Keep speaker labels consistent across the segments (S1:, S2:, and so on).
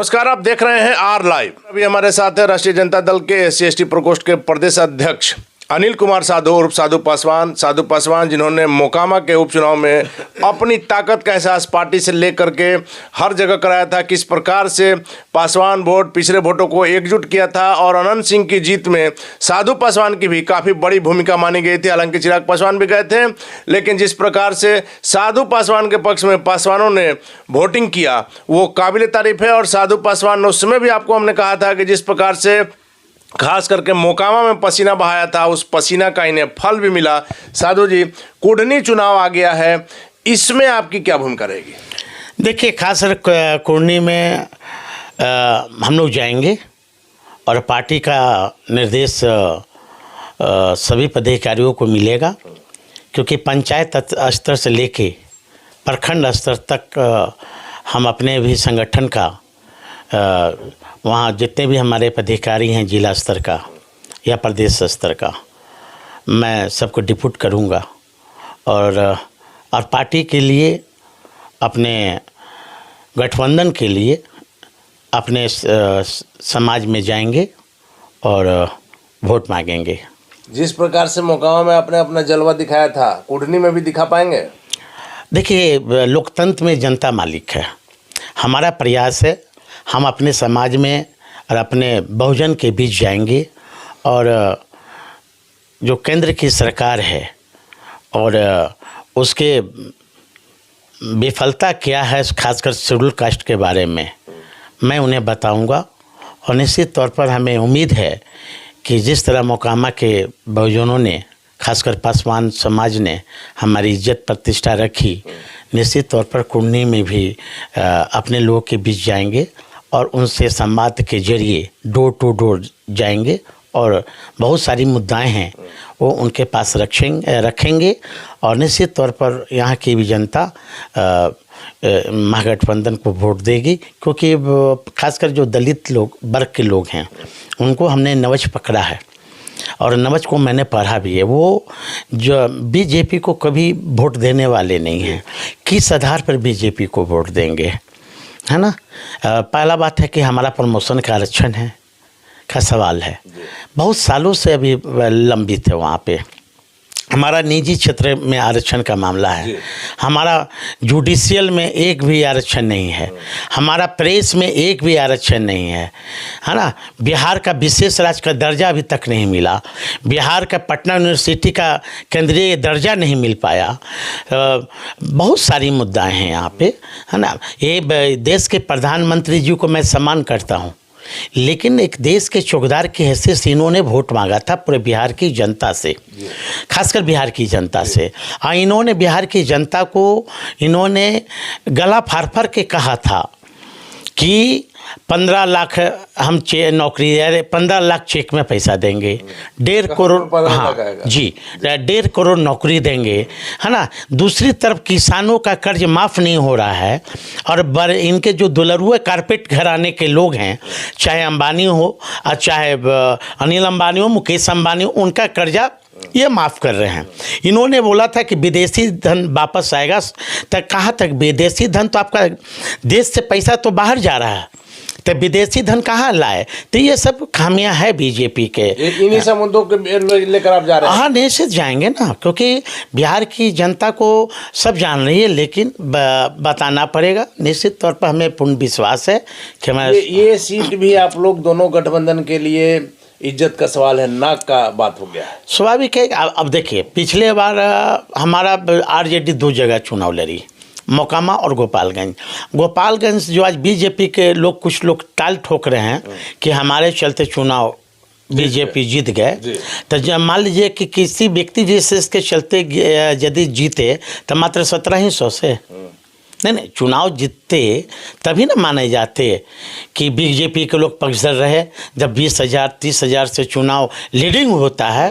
S1: नमस्कार, आप देख रहे हैं आर लाइव। अभी हमारे साथ है राष्ट्रीय जनता दल के SC/ST प्रकोष्ठ के प्रदेश अध्यक्ष अनिल कुमार साधु उर्फ साधु पासवान जिन्होंने मोकामा के उपचुनाव में अपनी ताकत का एहसास पार्टी से लेकर के हर जगह कराया था। किस प्रकार से पासवान वोट पिछड़े वोटों को एकजुट किया था और अनंत सिंह की जीत में साधु पासवान की भी काफ़ी बड़ी भूमिका मानी गई थी। हालांकि चिराग पासवान भी गए थे, लेकिन जिस प्रकार से साधु पासवान के पक्ष में पासवानों ने वोटिंग किया वो काबिल तारीफ है। और साधु पासवान ने उस समय भी आपको हमने कहा था कि जिस प्रकार से खास करके मोकामा में पसीना बहाया था, उस पसीना का इन्हें फल भी मिला। साधु जी, कुढ़नी चुनाव आ गया है, इसमें आपकी क्या भूमिका रहेगी?
S2: देखिए, खासकर कुढ़नी में हम लोग जाएंगे और पार्टी का निर्देश सभी पदाधिकारियों को मिलेगा, क्योंकि पंचायत स्तर से लेके प्रखंड स्तर तक हम अपने भी संगठन का वहाँ जितने भी हमारे पदाधिकारी हैं जिला स्तर का या प्रदेश स्तर का, मैं सबको डिप्यूट करूँगा और पार्टी के लिए, अपने गठबंधन के लिए अपने समाज में जाएंगे और वोट मांगेंगे।
S1: जिस प्रकार से मोकामा में आपने अपना जलवा दिखाया था, कुढ़नी में भी दिखा पाएंगे?
S2: देखिए, लोकतंत्र में जनता मालिक है। हमारा प्रयास है हम अपने समाज में और अपने बहुजन के बीच जाएंगे और जो केंद्र की सरकार है और उसके विफलता क्या है, खासकर शेड्यूल कास्ट के बारे में मैं उन्हें बताऊंगा। और निश्चित तौर पर हमें उम्मीद है कि जिस तरह मोकामा के बहुजनों ने, खासकर पासवान समाज ने हमारी इज्जत प्रतिष्ठा रखी, निश्चित तौर पर कुढ़नी में भी अपने लोगों के बीच जाएंगे और उनसे संवाद के जरिए डोर टू डोर जाएंगे और बहुत सारी मुद्दाएं हैं वो उनके पास रखेंगे और निश्चित तौर पर यहाँ की भी जनता महागठबंधन को वोट देगी, क्योंकि खासकर जो दलित लोग वर्ग के लोग हैं उनको हमने नवज पकड़ा है और नवज को मैंने पढ़ा भी है। वो जो बीजेपी को कभी वोट देने वाले नहीं हैं। किस आधार पर बीजेपी को वोट देंगे, है ना? पहला बात है कि हमारा प्रमोशन का आरक्षण है का सवाल है, बहुत सालों से अभी लंबित है। वहाँ पे हमारा निजी क्षेत्र में आरक्षण का मामला है, हमारा जुडिशियल में एक भी आरक्षण नहीं है, हमारा प्रेस में एक भी आरक्षण नहीं है ना? बिहार का विशेष राज्य का दर्जा अभी तक नहीं मिला, बिहार का पटना यूनिवर्सिटी का केंद्रीय दर्जा नहीं मिल पाया। बहुत सारी मुद्दाएं हैं यहाँ पे, है ना? ये देश के प्रधानमंत्री जी को मैं सम्मान करता हूँ, लेकिन एक देश के चौकीदार की हैसियत से इन्होंने वोट मांगा था पूरे बिहार की जनता से, खासकर बिहार की जनता से। इन्होंने बिहार की जनता को इन्होंने गला फाड़ फाड़ के कहा था कि 15 लाख हम नौकरी, 15 लाख चेक में पैसा देंगे, 1.5 करोड़, हाँ जी, 1.5 करोड़ नौकरी देंगे, है ना? दूसरी तरफ किसानों का कर्ज माफ़ नहीं हो रहा है और इनके जो दुलरुए कारपेट घराने के लोग हैं, चाहे अंबानी हो और चाहे अनिल अंबानी हो, मुकेश अंबानी हो, उनका कर्जा ये माफ़ कर रहे हैं। इन्होंने बोला था कि विदेशी धन वापस आएगा, तक कहाँ तक विदेशी धन? तो आपका देश से पैसा तो बाहर जा रहा है, तो विदेशी धन कहाँ लाए? तो ये सब खामियां है बीजेपी के।
S1: इन्हीं सब मुद्दों को लेकर आप जा रहे हैं?
S2: हाँ, निश्चित जाएंगे ना, क्योंकि बिहार की जनता को सब जान रही है, लेकिन बताना पड़ेगा। निश्चित तौर पर हमें पूर्ण विश्वास है कि
S1: ये सीट भी आप लोग दोनों गठबंधन के लिए इज्जत का सवाल है, नाक का बात हो गया है।
S2: स्वाभाविक है। अब देखिए, पिछले बार हमारा आरजेडी 2 जगह चुनाव लड़ी, मोकामा और गोपालगंज जो आज बीजेपी के लोग, कुछ लोग टाल ठोक रहे हैं कि हमारे चलते चुनाव बीजेपी जीत गए। तो जब मान लीजिए कि किसी व्यक्ति विशेष के चलते यदि जीते तो मात्र 1700 से नहीं, चुनाव जीतते तभी ना माने जाते कि बीजेपी के लोग पक्षधर रहे। जब 20,000 30,000 से चुनाव लीडिंग होता है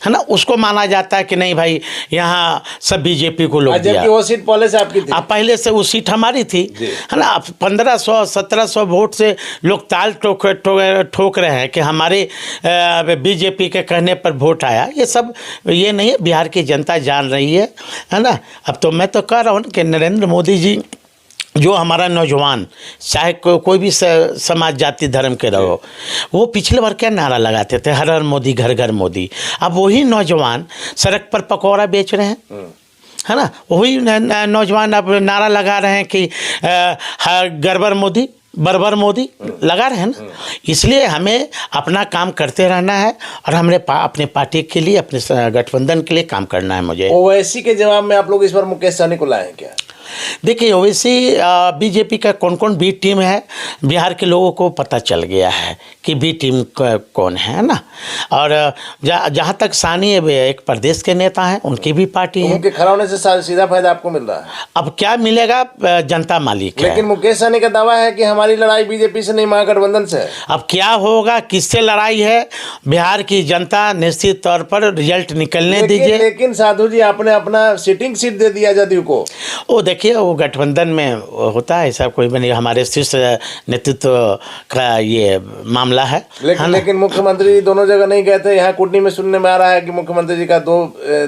S2: ना, उसको माना जाता है कि नहीं भाई यहाँ सब बीजेपी को लोग दिया।
S1: वो सीट पहले से आपकी थी?
S2: पहले से वो सीट हमारी थी, है ना? 1500-1700 वोट से लोग ताल ठोक रहे हैं कि हमारे बीजेपी के कहने पर वोट आया। ये सब ये नहीं है, बिहार की जनता जान रही है ना? अब तो मैं तो कह रहा हूँ कि नरेंद्र मोदी जी जो हमारा नौजवान चाहे कोई भी समाज जाति धर्म के रहो, वो पिछले बार क्या नारा लगाते थे, हर हर मोदी घर घर मोदी। अब वही नौजवान सड़क पर पकौड़ा बेच रहे हैं, है ना। वही नौजवान अब नारा लगा रहे हैं कि गड़बड़ मोदी बरबर मोदी लगा रहे हैं ना। इसलिए हमें अपना काम करते रहना है और हमने अपने पार्टी के लिए, अपने गठबंधन के लिए काम करना है। मुझे
S1: ओवैसी के जवाब में आप लोग इस बार मुकेश सहनी को लाए हैं क्या?
S2: देखिए, ओवैसी बीजेपी का कौन कौन बी टीम है, बिहार के लोगों को पता चल गया है कि बी टीम कौन है ना। और जहाँ तक सानी एक प्रदेश के नेता हैं, उनकी भी पार्टी है।
S1: उनके खड़ा होने से सीधा फायदा आपको मिल रहा है।
S2: अब क्या मिलेगा, जनता मालिक है।
S1: लेकिन मुकेश सहनी का दावा है कि हमारी लड़ाई बीजेपी से नहीं, महागठबंधन से है।
S2: अब क्या होगा, किससे लड़ाई है, बिहार की जनता निश्चित तौर पर रिजल्ट निकलने दीजिए।
S1: लेकिन साधु जी, आपने अपना सिटिंग सीट दे दिया जदयू को।
S2: वो देखिए, वो गठबंधन में होता है, ऐसा कोई नहीं, हमारे शीर्ष नेतृत्व का ये मामला है।
S1: लेकिन मुख्यमंत्री दोनों जगह नहीं गए थे। यहाँ कुटनी में सुनने में आ रहा है कि मुख्यमंत्री जी का 2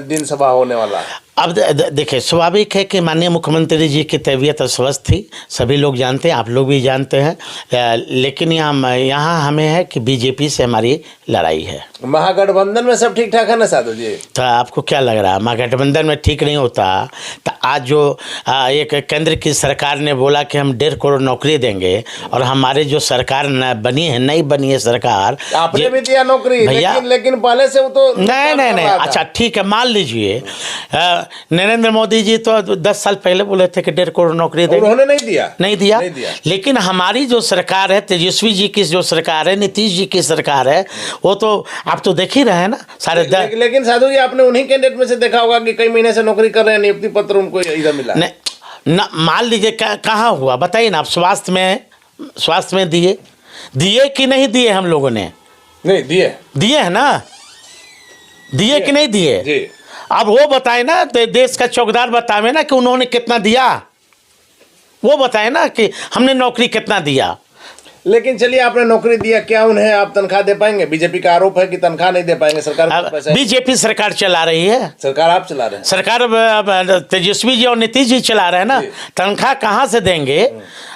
S1: दिन सभा होने वाला है।
S2: अब देखिए, स्वाभाविक है कि माननीय मुख्यमंत्री जी की तबीयत अस्वस्थ थी, सभी लोग जानते हैं, आप लोग भी जानते हैं। लेकिन यहाँ हमें है कि बीजेपी से हमारी लड़ाई है।
S1: महागठबंधन में सब ठीक ठाक है ना साधु जी?
S2: तो आपको क्या लग रहा है, महागठबंधन में ठीक नहीं होता? तो आज जो एक केंद्र की सरकार ने बोला कि हम 1.5 करोड़ नौकरी देंगे, और हमारे जो सरकार बनी है, नहीं बनी है सरकार,
S1: आपने भी दिया नौकरी भैया। लेकिन पहले से वो तो
S2: नहीं। अच्छा ठीक है, मान लीजिए नरेंद्र मोदी जी तो 10 साल पहले बोले थे कि 1.5 करोड़ नौकरी देंगे,
S1: उन्होंने नहीं दिया।
S2: लेकिन हमारी जो सरकार है, तेजस्वी जी की जो सरकार है, नीतीश जी की सरकार है, वो तो आप तो देख ही रहे हैं ना सारे।
S1: लेकिन साधु जी, आपने उन्हीं कैंडिडेट में से देखा होगा कि कई महीने से नौकरी कर रहे हैं, नियुक्ति पत्र उनको इधर मिला।
S2: मान लीजिए कहाँ हुआ बताइए ना आप। स्वास्थ्य में दिए कि नहीं दिए? हम लोगों ने
S1: नहीं दिए
S2: है ना, दिए कि नहीं दिए? अब वो बताए ना, देश का चौकीदार बतावे ना कि उन्होंने कितना दिया, वो बताए ना कि हमने नौकरी कितना दिया।
S1: लेकिन चलिए, आपने नौकरी दिया, क्या उन्हें आप तनख्वाह दे पाएंगे? बीजेपी का आरोप है कि तनख्वाह नहीं दे पाएंगे। सरकार
S2: बीजेपी सरकार चला रही है।
S1: सरकार आप चला रहे हैं?
S2: सरकार तेजस्वी जी और नीतीश जी चला रहे हैं ना। तनख्वाह कहाँ से देंगे?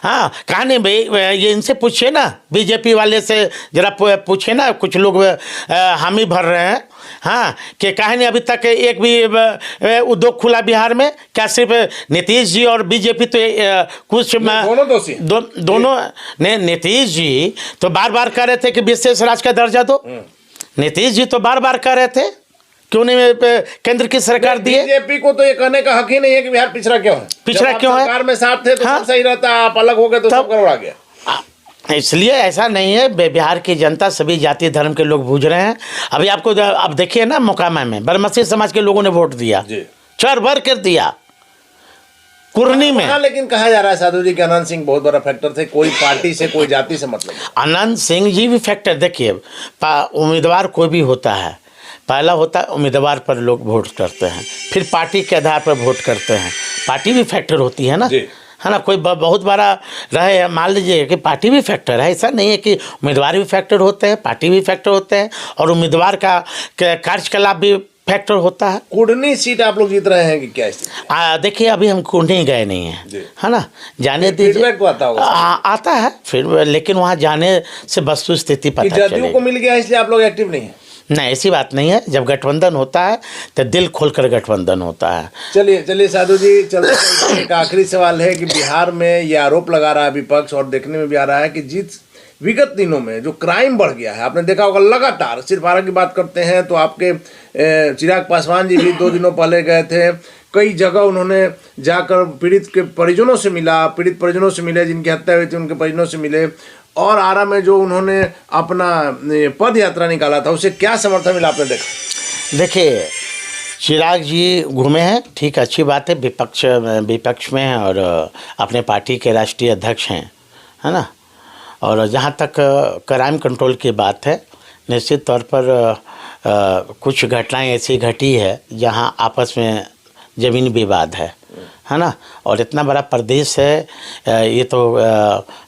S2: हाँ, कहा नहीं भाई, ये इनसे पूछिए ना, बीजेपी वाले से जरा पूछिए ना। कुछ लोग हामी भर रहे हैं, हाँ, कि कहा नहीं अभी तक एक भी उद्योग खुला बिहार में? क्या सिर्फ नीतीश जी और बीजेपी? तो कुछ
S1: दोनों दोषी
S2: दोनों ने। नीतीश जी तो बार बार कह रहे थे कि विशेष राज्य का दर्जा दो। नीतीश जी तो बार बार कह रहे थे, क्यों नहीं केंद्र की सरकार दिए?
S1: बीजेपी को तो ये कहने का हक ही नहीं है कि बिहार पिछड़ा क्यों है।
S2: सरकार
S1: में साथ थे तो सब सही रहता, आप अलग हो गए तो सब गड़बड़ा गया।
S2: इसलिए ऐसा नहीं है, बिहार की जनता सभी जाति धर्म के लोग बूझ रहे हैं। अभी आपको अब देखिए ना, मोकामा में बरमसी समाज के लोगों ने वोट दिया, चढ़ भर कर दिया कुर्नी में।
S1: लेकिन कहा जा रहा है साधु जी कि अनंत सिंह बहुत बड़ा फैक्टर थे, कोई पार्टी से कोई जाति से मतलब।
S2: अनंत सिंह जी भी फैक्टर। देखिए, उम्मीदवार कोई भी होता है, पहला होता है उम्मीदवार पर लोग वोट करते हैं, फिर पार्टी के आधार पर वोट करते हैं। पार्टी भी फैक्टर होती है ना, है ना। कोई बहुत बड़ा रहे, मान लीजिए कि पार्टी भी फैक्टर है। ऐसा नहीं है कि उम्मीदवार भी फैक्टर होते हैं, पार्टी भी फैक्टर होते हैं, और उम्मीदवार का कार्यकलाप भी फैक्टर होता है।
S1: कुर्नी सीट आप लोग जीत रहे हैं कि क्या?
S2: देखिए, अभी हम कुर्नी गए नहीं हैं, है ना, जाने दीजिए। आता है फिर, लेकिन वहाँ जाने से वस्तु स्थिति पता चलेगी।
S1: जदयू को मिल गया इसलिए आप लोग एक्टिव नहीं है?
S2: नहीं, ऐसी बात नहीं है। जब गठबंधन होता है तो दिल खोलकर गठबंधन होता है।
S1: चलिए साधु जी, चलते एक आखिरी सवाल है कि बिहार में ये आरोप लगा रहा है विपक्ष, और देखने में भी आ रहा है कि विगत दिनों में जो क्राइम बढ़ गया है, आपने देखा होगा लगातार। सिर्फ आरा की बात करते हैं तो आपके चिराग पासवान जी भी 2 दिनों पहले गए थे, कई जगह उन्होंने जाकर पीड़ित के परिजनों से मिला, पीड़ित परिजनों से मिले, जिनकी हत्या हुई थी उनके परिजनों से मिले, और आरा में जो उन्होंने अपना पद यात्रा निकाला था, उसे क्या समर्थन मिला आपने देखा?
S2: देखिए, चिराग जी घूमे हैं, ठीक, अच्छी बात है, विपक्ष में हैं और अपने पार्टी के राष्ट्रीय अध्यक्ष हैं, है ना। और जहाँ तक क्राइम कंट्रोल की बात है, निश्चित तौर पर कुछ घटनाएं ऐसी घटी है जहाँ आपस में ज़मीन विवाद है ना। और इतना बड़ा प्रदेश है, ये तो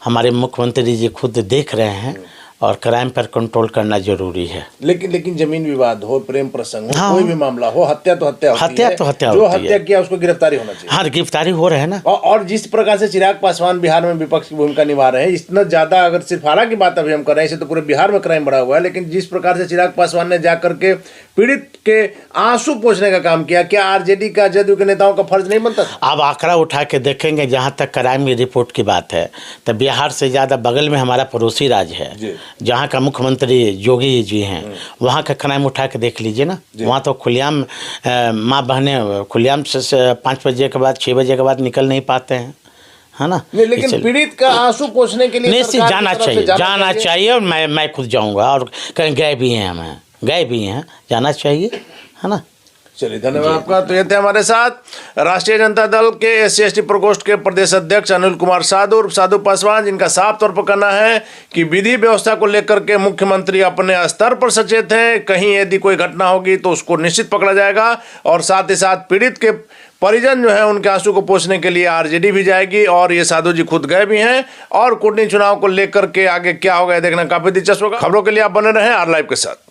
S2: हमारे मुख्यमंत्री जी खुद देख रहे हैं, और क्राइम पर कंट्रोल करना जरूरी है।
S1: लेकिन जमीन विवाद हो, प्रेम प्रसंग हो,
S2: हाँ।
S1: कोई भी मामला हो, हत्या तो हत्या होती
S2: हत्या
S1: है।
S2: तो हत्या
S1: जो
S2: होती है।
S1: हत्या किया उसको गिरफ्तारी होना चाहिए।
S2: हाँ, गिरफ्तारी हो रहे हैं ना।
S1: और जिस प्रकार से चिराग पासवान बिहार में विपक्ष की भूमिका निभा रहे हैं, इतना ज्यादा, अगर सिर्फ हारा की बात अभी हम कर रहे हैं, इसे तो पूरे बिहार में क्राइम बढ़ा हुआ है, लेकिन जिस प्रकार से चिराग पासवान ने जाकर के पीड़ित के आंसू पोंछने का काम किया, क्या आरजेडी का, जदयू के नेताओं का फर्ज नहीं बनता था?
S2: अब आंकड़ा उठा के देखेंगे, जहाँ तक क्राइम की रिपोर्ट की बात है तो बिहार से ज़्यादा बगल में हमारा पड़ोसी राज्य है, जहाँ का मुख्यमंत्री योगी जी हैं, वहाँ का क्राइम उठा के देख लीजिए ना। वहाँ तो खुलेआम माँ बहनें खुलेआम से 5 बजे के बाद 6 बजे के बाद निकल नहीं पाते हैं, है ना।
S1: लेकिन पीड़ित का आंसू पोंछने के लिए
S2: नहीं, जाना चाहिए और मैं खुद जाऊँगा, और कहीं गए भी हैं, जाना चाहिए, है ना।
S1: चलिए, धन्यवाद आपका। तो ये थे हमारे साथ राष्ट्रीय जनता दल के SC/ST प्रकोष्ठ के प्रदेश अध्यक्ष अनिल कुमार साधु उर्फ साधु पासवान, जिनका साफ तौर पर कहना है कि विधि व्यवस्था को लेकर के मुख्यमंत्री अपने स्तर पर सचेत हैं। कहीं यदि कोई घटना होगी तो उसको निश्चित पकड़ा जाएगा, और साथ ही साथ पीड़ित के परिजन जो है उनके आंसू को पोंछने के लिए आरजेडी भी जाएगी, और ये साधु जी खुद गए भी हैं। और कुटनी चुनाव को लेकर के आगे क्या होगा देखना काफी दिलचस्प होगा। खबरों के लिए आप बने रहें R Live के साथ।